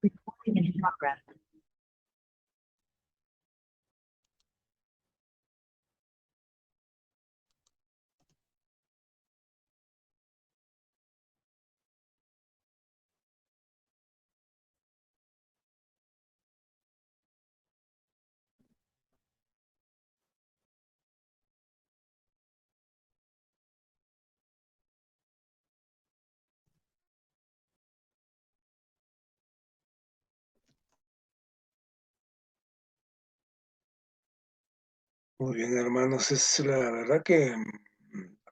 Recording in progress. Muy bien, hermanos, es la verdad que a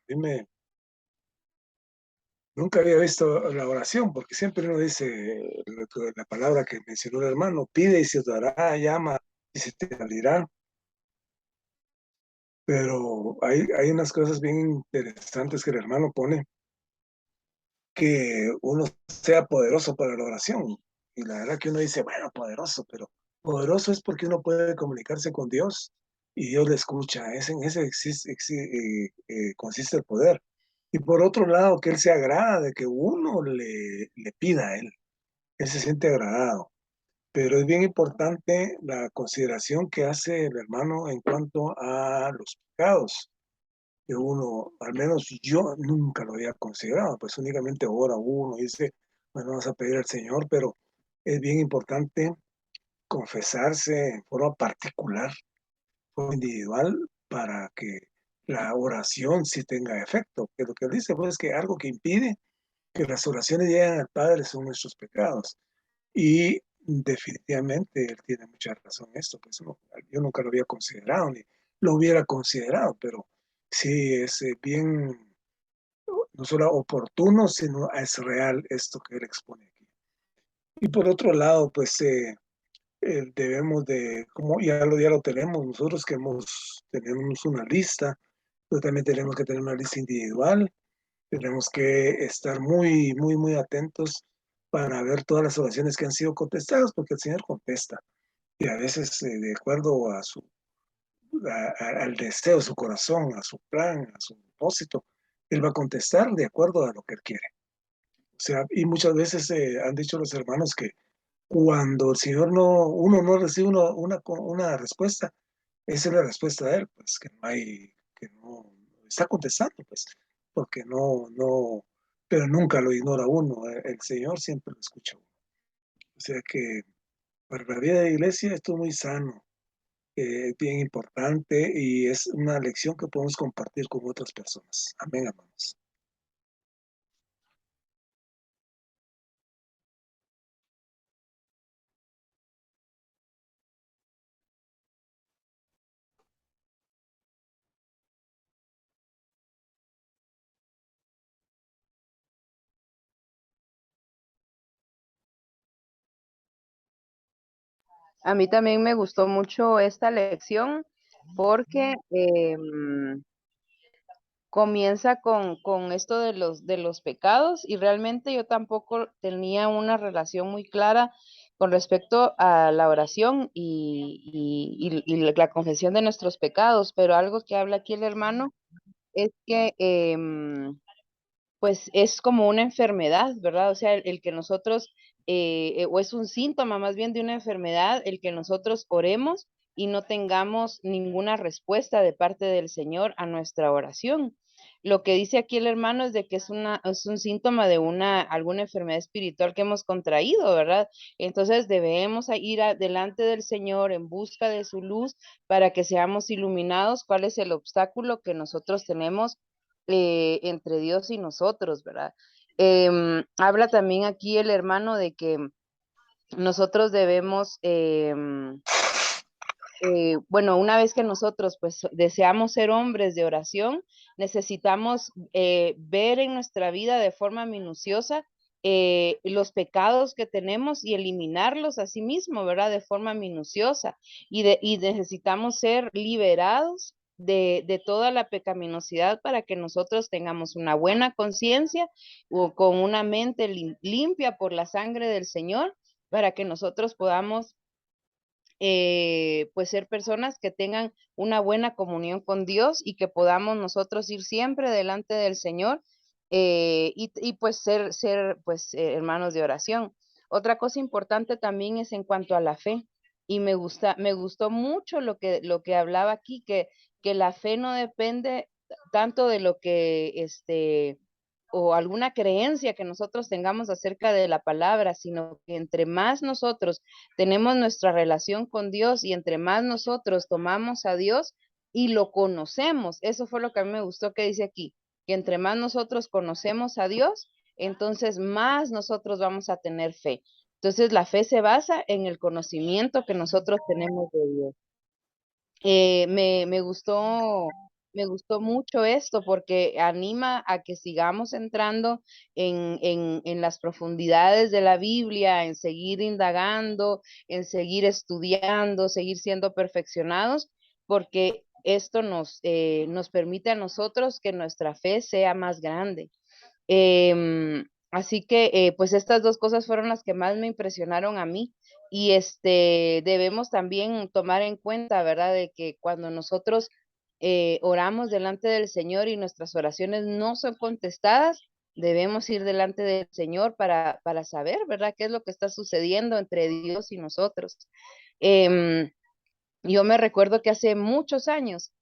mí nunca había visto la oración, porque siempre uno dice la palabra que mencionó el hermano: pide y se te dará, llama y se te abrirá. Pero hay unas cosas bien interesantes que el hermano pone, que uno sea poderoso para la oración. Y la verdad que uno dice, bueno, poderoso, pero poderoso es porque uno puede comunicarse con Dios y Dios le escucha. En ese consiste el poder. Y por otro lado, que Él se agrada de que uno le pida a Él. Él se siente agradado. Pero es bien importante la consideración que hace el hermano en cuanto a los pecados, que uno, al menos yo nunca lo había considerado, pues únicamente ora uno y dice, bueno, vamos a pedir al Señor, pero es bien importante confesarse en forma particular, forma individual, para que la oración sí tenga efecto. Que lo que él dice, pues, es que algo que impide que las oraciones lleguen al Padre son nuestros pecados. Y definitivamente él tiene mucha razón en esto, pues yo nunca lo había considerado, ni lo hubiera considerado, pero sí es bien, no solo oportuno, sino es real esto que él expone aquí. Y por otro lado, pues debemos de, como ya lo tenemos nosotros, que tenemos una lista, pero también tenemos que tener una lista individual. Tenemos que estar muy, muy, muy atentos para ver todas las oraciones que han sido contestadas, porque el Señor contesta. Y a veces, de acuerdo al deseo de su corazón, a su plan, a su propósito, Él va a contestar de acuerdo a lo que Él quiere. O sea, y muchas veces han dicho los hermanos que cuando el Señor uno no recibe una respuesta, esa es la respuesta de Él, pues que no está contestando, pues, porque pero nunca lo ignora uno, el Señor siempre lo escucha uno. O sea que para la vida de la iglesia esto es muy sano, es bien importante y es una lección que podemos compartir con otras personas. Amén, hermanos. A mí también me gustó mucho esta lección porque comienza con esto de los pecados y realmente yo tampoco tenía una relación muy clara con respecto a la oración y la confesión de nuestros pecados, pero algo que habla aquí el hermano es que pues es como una enfermedad, ¿verdad? O sea, el que nosotros, o es un síntoma más bien de una enfermedad, el que nosotros oremos y no tengamos ninguna respuesta de parte del Señor a nuestra oración. Lo que dice aquí el hermano es de que es un síntoma de alguna enfermedad espiritual que hemos contraído, ¿verdad? Entonces debemos ir delante del Señor en busca de su luz para que seamos iluminados cuál es el obstáculo que nosotros tenemos entre Dios y nosotros, ¿verdad? Habla también aquí el hermano de que nosotros debemos, bueno, una vez que nosotros pues deseamos ser hombres de oración, necesitamos ver en nuestra vida de forma minuciosa los pecados que tenemos y eliminarlos a sí mismo, ¿verdad? De forma minuciosa. Y necesitamos ser liberados de toda la pecaminosidad para que nosotros tengamos una buena conciencia o con una mente limpia por la sangre del Señor, para que nosotros podamos pues ser personas que tengan una buena comunión con Dios y que podamos nosotros ir siempre delante del Señor y pues ser pues hermanos de oración. Otra cosa importante también es en cuanto a la fe. Y me gustó mucho lo que hablaba aquí, que la fe no depende tanto de lo que, o alguna creencia que nosotros tengamos acerca de la palabra, sino que entre más nosotros tenemos nuestra relación con Dios y entre más nosotros tomamos a Dios y lo conocemos, eso fue lo que a mí me gustó que dice aquí, que entre más nosotros conocemos a Dios, entonces más nosotros vamos a tener fe. Entonces la fe se basa en el conocimiento que nosotros tenemos de Dios. Me gustó mucho esto porque anima a que sigamos entrando en las profundidades de la Biblia, en seguir indagando, en seguir estudiando, seguir siendo perfeccionados, porque esto nos permite a nosotros que nuestra fe sea más grande. Así que, pues estas dos cosas fueron las que más me impresionaron a mí. Y debemos también tomar en cuenta, ¿verdad? De que cuando nosotros oramos delante del Señor y nuestras oraciones no son contestadas, debemos ir delante del Señor para saber, ¿verdad? ¿Qué es lo que está sucediendo entre Dios y nosotros? Em, yo me recuerdo que hace muchos años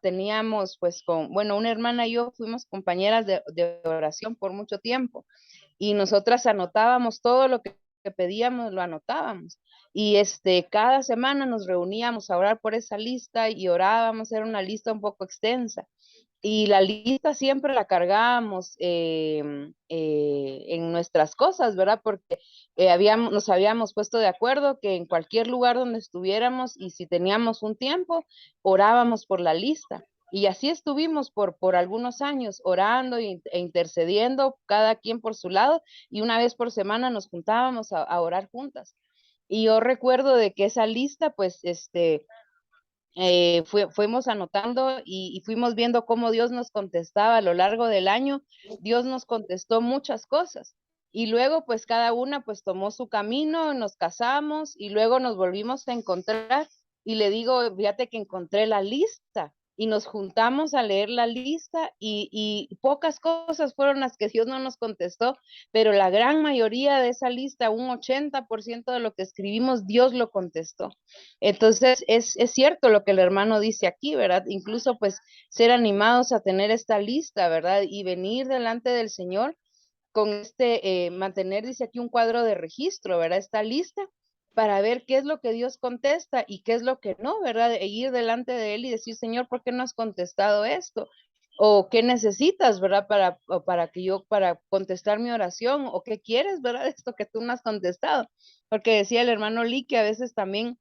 teníamos pues bueno, una hermana y yo fuimos compañeras de oración por mucho tiempo y nosotras anotábamos todo lo que pedíamos, lo anotábamos. Y cada semana nos reuníamos a orar por esa lista y orábamos, era una lista un poco extensa. Y la lista siempre la cargábamos en nuestras cosas, ¿verdad? Porque nos habíamos puesto de acuerdo que en cualquier lugar donde estuviéramos y si teníamos un tiempo, orábamos por la lista. Y así estuvimos por algunos años, orando e intercediendo, cada quien por su lado, y una vez por semana nos juntábamos a orar juntas. Y yo recuerdo de que esa lista, pues, fuimos anotando y fuimos viendo cómo Dios nos contestaba a lo largo del año. Dios nos contestó muchas cosas. Y luego, pues cada una pues tomó su camino, nos casamos y luego nos volvimos a encontrar y le digo, fíjate que encontré la lista y nos juntamos a leer la lista y pocas cosas fueron las que Dios no nos contestó, pero la gran mayoría de esa lista, un 80% de lo que escribimos, Dios lo contestó. Entonces, es cierto lo que el hermano dice aquí, ¿verdad? Incluso pues ser animados a tener esta lista, ¿verdad? Y venir delante del Señor con mantener, dice aquí, un cuadro de registro, ¿verdad? Esta lista para ver qué es lo que Dios contesta y qué es lo que no, ¿verdad? E ir delante de Él y decir, Señor, ¿por qué no has contestado esto? O qué necesitas, ¿verdad? Para contestar mi oración, o qué quieres, ¿verdad? Esto que tú no has contestado. Porque decía el hermano Lee que a veces también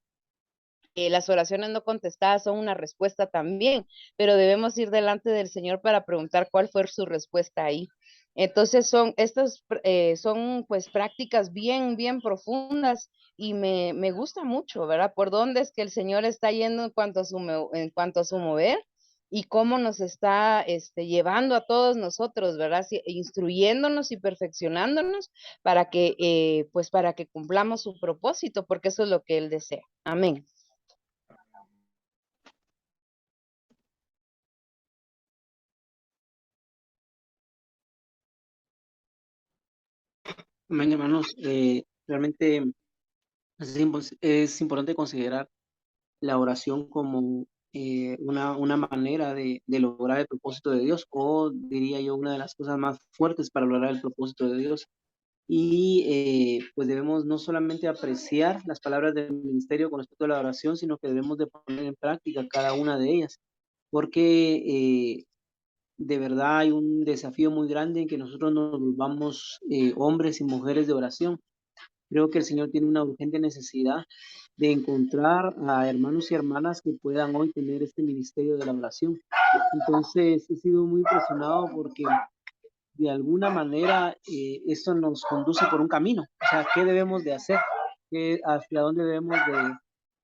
las oraciones no contestadas son una respuesta también, pero debemos ir delante del Señor para preguntar cuál fue su respuesta ahí. Entonces son pues prácticas bien profundas y me gusta mucho, ¿verdad? Por dónde es que el Señor está yendo en cuanto a su mover y cómo nos está llevando a todos nosotros, ¿verdad? Instruyéndonos y perfeccionándonos pues para que cumplamos su propósito, porque eso es lo que Él desea. Amén. Amén, hermanos. Realmente es importante considerar la oración como una manera de lograr el propósito de Dios, o diría yo, una de las cosas más fuertes para lograr el propósito de Dios. Y pues debemos no solamente apreciar las palabras del ministerio con respecto a la oración, sino que debemos de poner en práctica cada una de ellas, porque de verdad hay un desafío muy grande en que nosotros nos volvamos hombres y mujeres de oración. Creo que el Señor tiene una urgente necesidad de encontrar a hermanos y hermanas que puedan hoy tener este ministerio de la oración. Entonces, he sido muy impresionado porque de alguna manera esto nos conduce por un camino. O sea, ¿qué debemos de hacer? ¿Hacia dónde debemos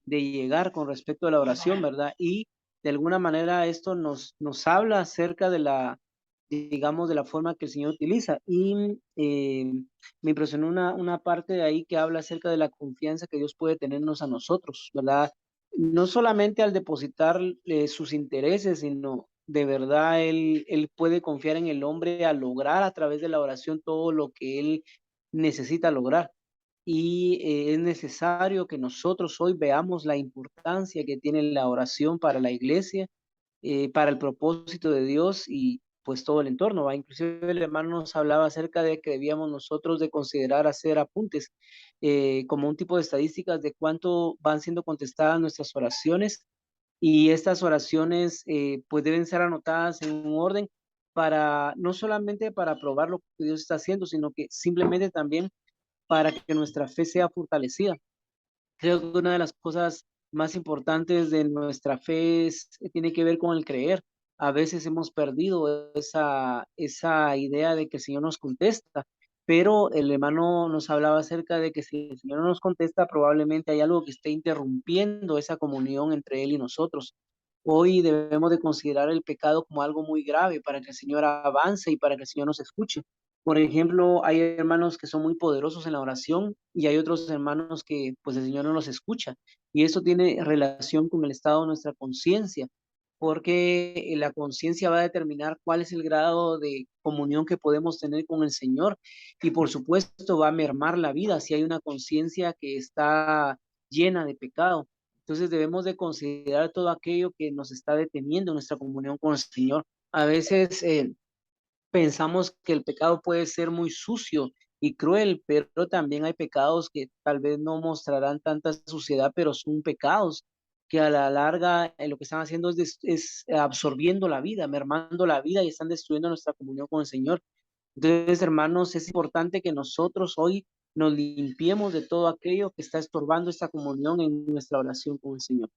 de llegar con respecto a la oración, verdad? Y de alguna manera esto nos habla acerca de digamos, de la forma que el Señor utiliza. Y me impresionó una parte de ahí que habla acerca de la confianza que Dios puede tenernos a nosotros, ¿verdad? No solamente al depositar sus intereses, sino de verdad él puede confiar en el hombre a lograr a través de la oración todo lo que él necesita lograr. Y es necesario que nosotros hoy veamos la importancia que tiene la oración para la iglesia, para el propósito de Dios y pues todo el entorno, ¿va? Inclusive el hermano nos hablaba acerca de que debíamos nosotros de considerar hacer apuntes como un tipo de estadísticas de cuánto van siendo contestadas nuestras oraciones, y estas oraciones pues deben ser anotadas en un orden para no solamente para probar lo que Dios está haciendo, sino que simplemente también para que nuestra fe sea fortalecida. Creo que una de las cosas más importantes de nuestra fe tiene que ver con el creer. A veces hemos perdido esa idea de que el Señor nos contesta, pero el hermano nos hablaba acerca de que si el Señor no nos contesta, probablemente hay algo que esté interrumpiendo esa comunión entre Él y nosotros. Hoy debemos de considerar el pecado como algo muy grave para que el Señor avance y para que el Señor nos escuche. Por ejemplo, hay hermanos que son muy poderosos en la oración y hay otros hermanos que pues el Señor no los escucha. Y eso tiene relación con el estado de nuestra conciencia, porque la conciencia va a determinar cuál es el grado de comunión que podemos tener con el Señor y por supuesto va a mermar la vida si hay una conciencia que está llena de pecado. Entonces debemos de considerar todo aquello que nos está deteniendo en nuestra comunión con el Señor. A veces pensamos que el pecado puede ser muy sucio y cruel, pero también hay pecados que tal vez no mostrarán tanta suciedad, pero son pecados que a la larga lo que están haciendo es absorbiendo la vida, mermando la vida y están destruyendo nuestra comunión con el Señor. Entonces, hermanos, es importante que nosotros hoy nos limpiemos de todo aquello que está estorbando esta comunión en nuestra oración con el Señor.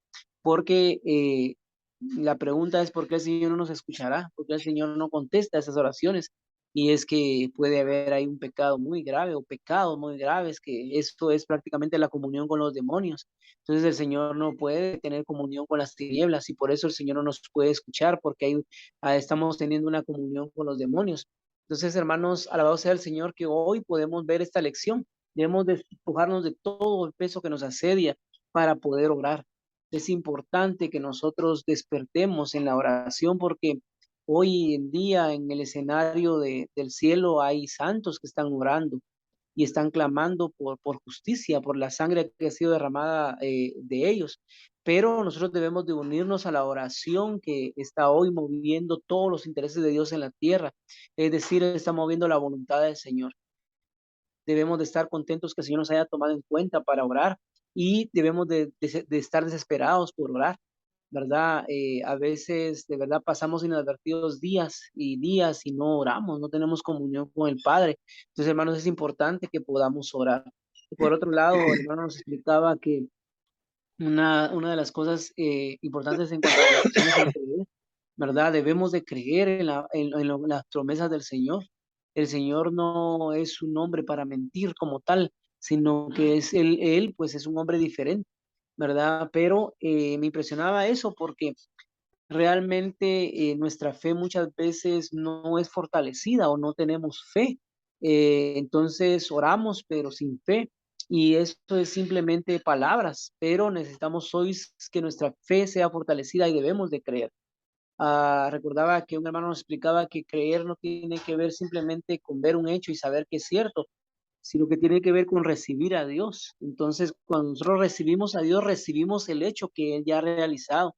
Porque la pregunta es ¿por qué el Señor no nos escuchará? ¿Por qué el Señor no contesta esas oraciones? Y es que puede haber ahí un pecado muy grave o pecados muy graves, que esto es prácticamente la comunión con los demonios. Entonces el Señor no puede tener comunión con las tinieblas y por eso el Señor no nos puede escuchar porque estamos teniendo una comunión con los demonios. Entonces, hermanos, alabado sea el Señor que hoy podemos ver esta lección. Debemos despojarnos de todo el peso que nos asedia para poder orar. Es importante que nosotros despertemos en la oración porque hoy en día en el escenario del cielo hay santos que están orando y están clamando por justicia, por la sangre que ha sido derramada de ellos. Pero nosotros debemos de unirnos a la oración que está hoy moviendo todos los intereses de Dios en la tierra. Es decir, está moviendo la voluntad del Señor. Debemos de estar contentos que el Señor nos haya tomado en cuenta para orar y debemos de estar desesperados por orar, ¿verdad? A veces de verdad pasamos inadvertidos días y no oramos, no tenemos comunión con el Padre. Entonces, hermanos, es importante que podamos orar. Por otro lado, el hermano nos explicaba que una de las cosas importantes en cuanto a la oración es el creer, ¿verdad? Debemos de creer en las promesas del Señor. El Señor no es un hombre para mentir como tal, sino que es él pues es un hombre diferente, ¿verdad? Pero me impresionaba eso porque realmente nuestra fe muchas veces no es fortalecida o no tenemos fe. Entonces oramos pero sin fe y esto es simplemente palabras, pero necesitamos hoy que nuestra fe sea fortalecida y debemos de creer. Recordaba que un hermano nos explicaba que creer no tiene que ver simplemente con ver un hecho y saber que es cierto, sino que tiene que ver con recibir a Dios. Entonces, cuando nosotros recibimos a Dios, recibimos el hecho que Él ya ha realizado.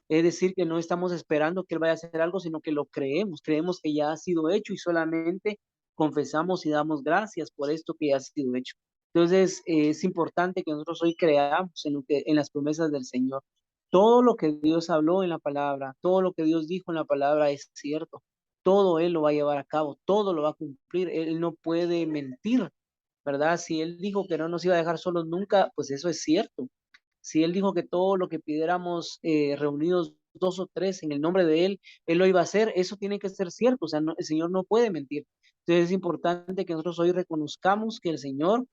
Es decir, que no estamos esperando que Él vaya a hacer algo, sino que lo creemos. Creemos que ya ha sido hecho y solamente confesamos y damos gracias por esto que ya ha sido hecho. Entonces, es importante que nosotros hoy creamos en las promesas del Señor. Todo lo que Dios habló en la palabra, todo lo que Dios dijo en la palabra es cierto. Todo Él lo va a llevar a cabo, todo lo va a cumplir. Él no puede mentir, ¿verdad? Si Él dijo que no nos iba a dejar solos nunca, pues eso es cierto. Si Él dijo que todo lo que pidiéramos reunidos dos o tres en el nombre de Él lo iba a hacer, eso tiene que ser cierto, o sea, el Señor no puede mentir. Entonces es importante que nosotros hoy reconozcamos que el Señor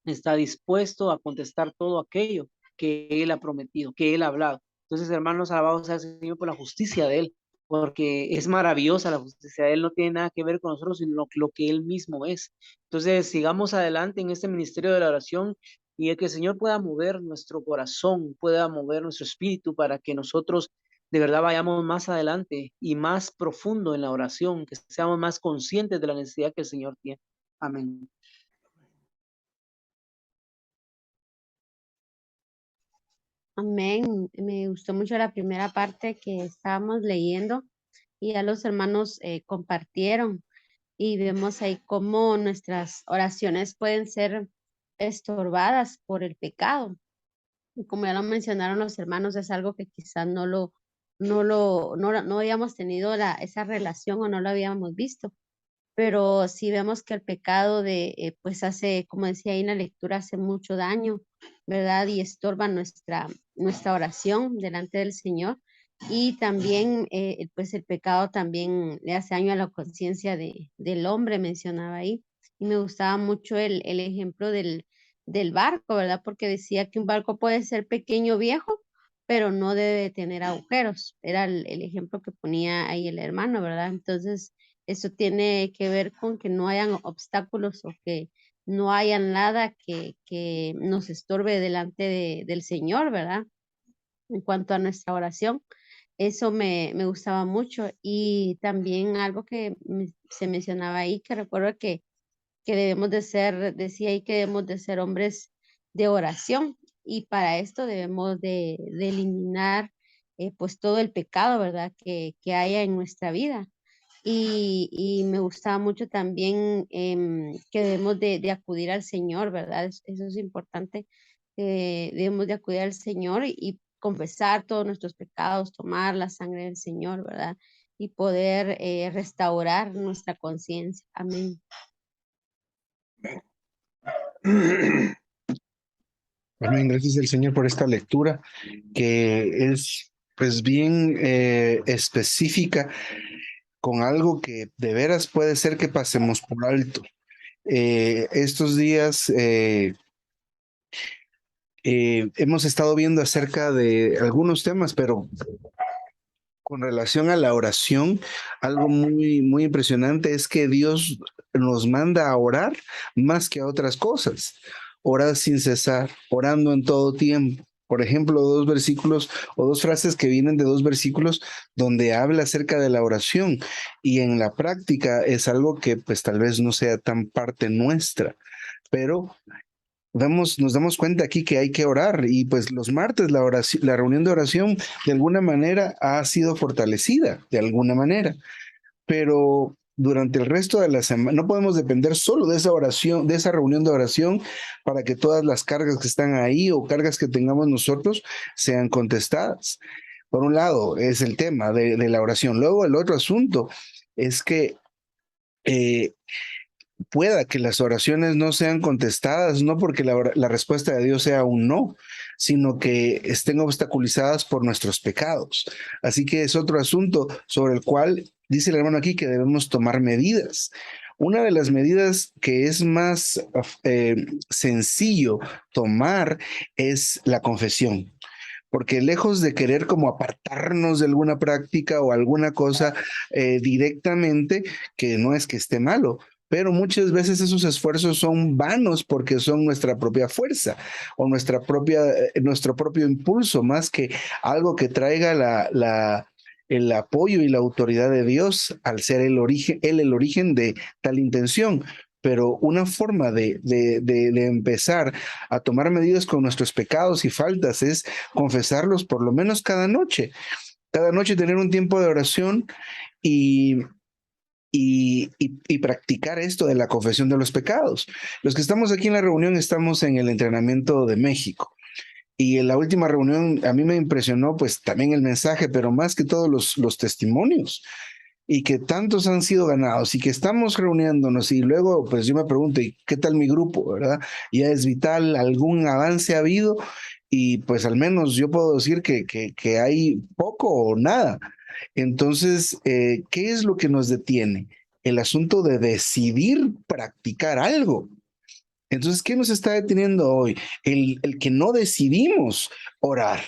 está dispuesto a contestar todo aquello que Él ha prometido, que Él ha hablado. Entonces, hermanos, alabados sea el Señor por la justicia de Él, porque es maravillosa la justicia de Él, no tiene nada que ver con nosotros, sino lo que Él mismo es. Entonces, sigamos adelante en este ministerio de la oración y el que el Señor pueda mover nuestro corazón, pueda mover nuestro espíritu para que nosotros de verdad vayamos más adelante y más profundo en la oración, que seamos más conscientes de la necesidad que el Señor tiene. Amén. Amén. Me gustó mucho la primera parte que estábamos leyendo y ya los hermanos compartieron y vemos ahí cómo nuestras oraciones pueden ser estorbadas por el pecado. Y como ya lo mencionaron los hermanos, es algo que quizás no habíamos tenido esa relación o no lo habíamos visto. Pero sí vemos que el pecado pues hace, como decía ahí en la lectura, hace mucho daño, ¿verdad? Y estorba nuestra oración delante del Señor. Y también, pues el pecado también le hace daño a la conciencia del hombre, mencionaba ahí. Y me gustaba mucho el ejemplo del barco, ¿verdad? Porque decía que un barco puede ser pequeño, viejo, pero no debe tener agujeros. Era el ejemplo que ponía ahí el hermano, ¿verdad? Entonces, eso tiene que ver con que no hayan obstáculos o que no haya nada que nos estorbe delante del Señor, ¿verdad? En cuanto a nuestra oración, eso me gustaba mucho. Y también algo que se mencionaba ahí, que recuerdo que debemos de ser, decía ahí que debemos de ser hombres de oración. Y para esto debemos de eliminar pues todo el pecado, ¿verdad? Que haya en nuestra vida. Y me gustaba mucho también que debemos de acudir al Señor, ¿verdad? Eso es importante. Debemos de acudir al Señor y confesar todos nuestros pecados, tomar la sangre del Señor, ¿verdad? Y poder restaurar nuestra conciencia. Amén. Amén. Gracias al Señor por esta lectura que es pues bien específica con algo que de veras puede ser que pasemos por alto. Estos días hemos estado viendo acerca de algunos temas, pero con relación a la oración, algo muy, muy impresionante es que Dios nos manda a orar más que a otras cosas. Orar sin cesar, orando en todo tiempo. Por ejemplo, dos versículos o dos frases que vienen de dos versículos donde habla acerca de la oración y en la práctica es algo que pues tal vez no sea tan parte nuestra, pero nos damos cuenta aquí que hay que orar y pues los martes la reunión de oración de alguna manera ha sido fortalecida, de alguna manera, pero durante el resto de la semana no podemos depender solo de esa oración, de esa reunión de oración para que todas las cargas que están ahí o cargas que tengamos nosotros sean contestadas. Por un lado es el tema de la oración. Luego el otro asunto es que pueda que las oraciones no sean contestadas, no porque la respuesta de Dios sea un no, sino que estén obstaculizadas por nuestros pecados. Así que es otro asunto sobre el cual dice el hermano aquí que debemos tomar medidas. Una de las medidas que es más sencillo tomar es la confesión. Porque lejos de querer como apartarnos de alguna práctica o alguna cosa directamente, que no es que esté malo, pero muchas veces esos esfuerzos son vanos porque son nuestra propia fuerza o nuestro propio impulso, más que algo que traiga el apoyo y la autoridad de Dios al ser el origen de tal intención. Pero una forma de empezar a tomar medidas con nuestros pecados y faltas es confesarlos por lo menos cada noche. Cada noche tener un tiempo de oración y practicar esto de la confesión de los pecados. Los que estamos aquí en la reunión estamos en el entrenamiento de México. Y en la última reunión a mí me impresionó pues también el mensaje, pero más que todos los testimonios. Y que tantos han sido ganados y que estamos reuniéndonos y luego pues yo me pregunto, ¿y qué tal mi grupo, verdad? Ya es vital, algún avance ha habido y pues al menos yo puedo decir que hay poco o nada. Entonces, ¿qué es lo que nos detiene? El asunto de decidir practicar algo. Entonces, ¿qué nos está deteniendo hoy? El que no decidimos orar.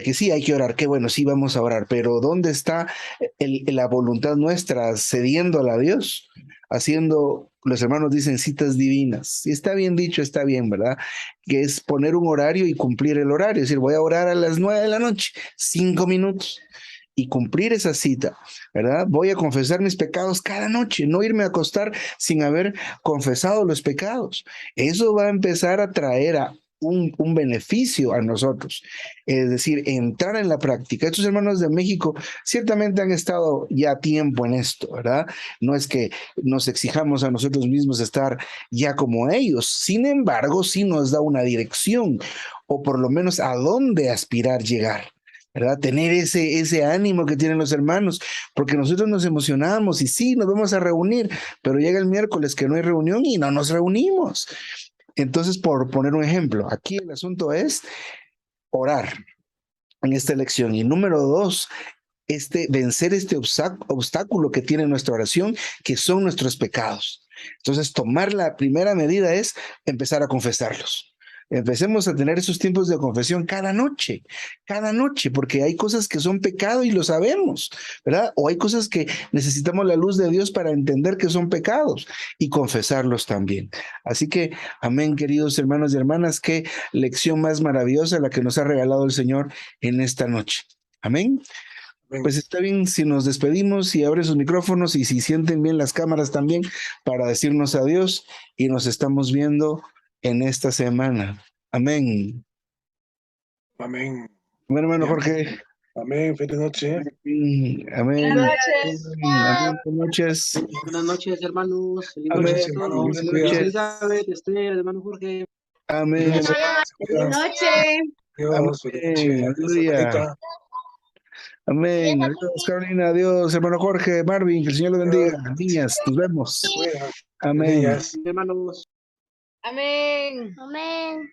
Que sí, hay que orar, qué bueno, sí vamos a orar, pero ¿dónde está la voluntad nuestra cediendo a Dios? Haciendo, los hermanos dicen citas divinas. Si está bien dicho, está bien, ¿verdad? Que es poner un horario y cumplir el horario. Es decir, voy a orar a las 9 de la noche, 5 minutos. Y cumplir esa cita, ¿verdad? Voy a confesar mis pecados cada noche, no irme a acostar sin haber confesado los pecados. Eso va a empezar a traer un beneficio a nosotros. Es decir, entrar en la práctica. Estos hermanos de México ciertamente han estado ya tiempo en esto, ¿verdad? No es que nos exijamos a nosotros mismos estar ya como ellos. Sin embargo, sí nos da una dirección, o por lo menos a dónde aspirar llegar, ¿verdad? Tener ese ánimo que tienen los hermanos, porque nosotros nos emocionamos y sí, nos vamos a reunir, pero llega el miércoles que no hay reunión y no nos reunimos. Entonces, por poner un ejemplo, aquí el asunto es orar en esta elección. Y número 2, vencer este obstáculo que tiene nuestra oración, que son nuestros pecados. Entonces, tomar la primera medida es empezar a confesarlos. Empecemos a tener esos tiempos de confesión cada noche, porque hay cosas que son pecado y lo sabemos, ¿verdad? O hay cosas que necesitamos la luz de Dios para entender que son pecados y confesarlos también. Así que, amén, queridos hermanos y hermanas, qué lección más maravillosa la que nos ha regalado el Señor en esta noche. Amén. Pues está bien si nos despedimos y abren sus micrófonos y si sienten bien las cámaras también para decirnos adiós y nos estamos viendo en esta semana. Amén. Amén. Amén, hermano Jorge. Amén. Feliz noche. Amén. Buenas noches. Amén. Buenas noches. Buenas noches, hermanos. Feliz Amén. noche a todos. Buenas Hermana noches. Elizabeth, Esther, hermano Jorge. Amén. Buenas noches. Dios, feliz noche. Aleluya. Amén. Adiós, Carolina. Adiós, hermano Jorge, Marvin. Que el Señor los bendiga. Niñas, nos vemos. Amén. Hermanos. Amén. Amén.